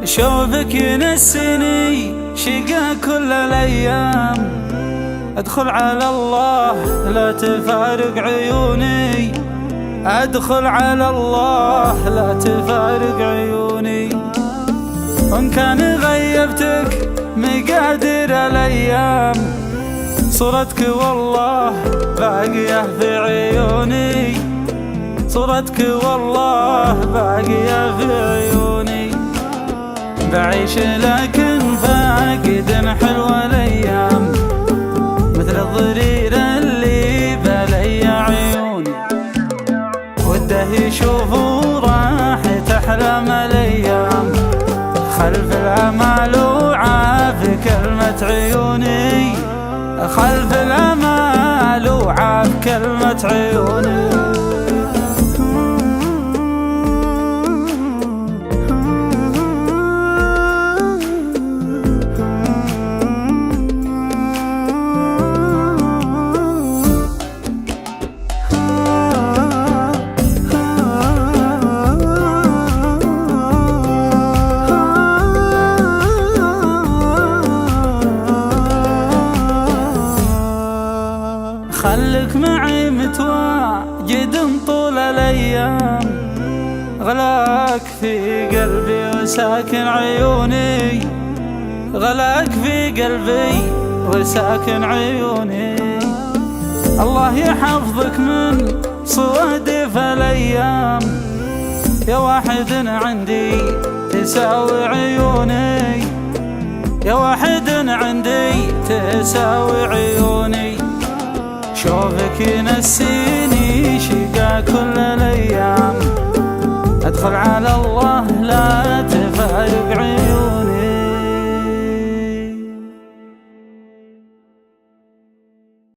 شوفك ينسني شقا كل الأيام، أدخل على الله لا تفارق عيوني، أدخل على الله لا تفارق عيوني. وإن كان غيبتك مقادر الأيام، صورتك والله باقية في عيوني، صورتك والله باقية في عيوني. بعيش لكن فاقد حلو الأيام، مثل الضرير اللي بلي عيوني، وده يشوفوا راح تحلم الأيام، خلف الأمال وعاف كلمة عيوني، خلف الأمال وعاف كلمة عيوني. خلك معي متواجد طول الأيام، غلاك في قلبي وساكن عيوني، غلاك في قلبي وساكن عيوني. الله يحفظك من صوادف الأيام، يا واحد عندي تساوي عيوني، يا واحد عندي تساوي عيوني. شوفك ينسيني شقا كل الأيام،